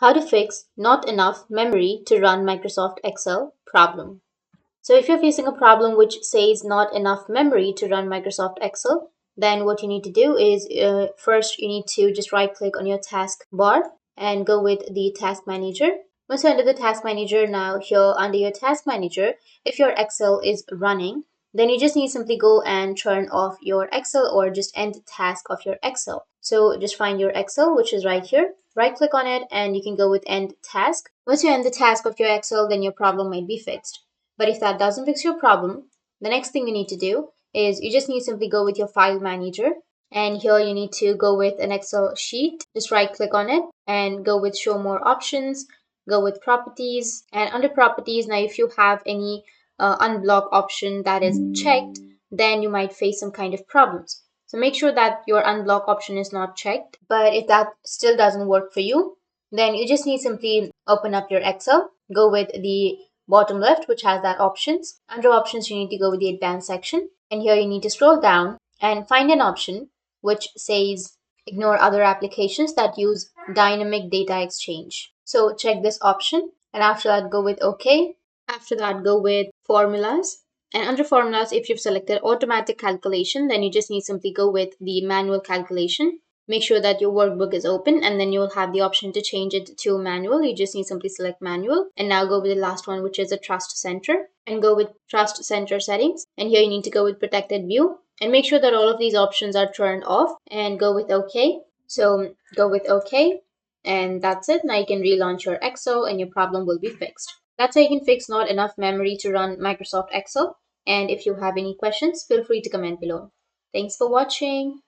How to fix not enough memory to run Microsoft Excel problem. So if you're facing a problem which says not enough memory to run Microsoft Excel, then what you need to do is first you need to just right click on your task bar and go with the task manager. Once you're under the task manager, now here under your task manager, if your Excel is running, then you just need to simply go and turn off your Excel or just end the task of your Excel. So just find your Excel, which is right here, right click on it, and you can go with end task. Once you end the task of your Excel, then your problem might be fixed. But if that doesn't fix your problem, the next thing you need to do is you just need to simply go with your file manager, and here you need to go with an Excel sheet. Just right click on it and go with show more options, go with properties, and under properties, now if you have any unblock option that is checked, then you might face some kind of problems. So make sure that your unblock option is not checked. But if that still doesn't work for you, then you just need simply open up your Excel, go with the bottom left, which has that options. Under options, you need to go with the advanced section, and here you need to scroll down and find an option which says ignore other applications that use dynamic data exchange. So check this option, and after that go with OK. After that go with formulas, and under formulas, if you've selected automatic calculation, then you just need simply go with the manual calculation. Make sure that your workbook is open, and then you'll have the option to change it to manual. You just need simply select manual, and now go with the last one, which is a trust center, and go with trust center settings. And here you need to go with protected view and make sure that all of these options are turned off, and go with OK. So go with OK, and that's it. Now you can relaunch your Excel and your problem will be fixed. That's how you can fix not enough memory to run Microsoft Excel. And if you have any questions, feel free to comment below. Thanks for watching.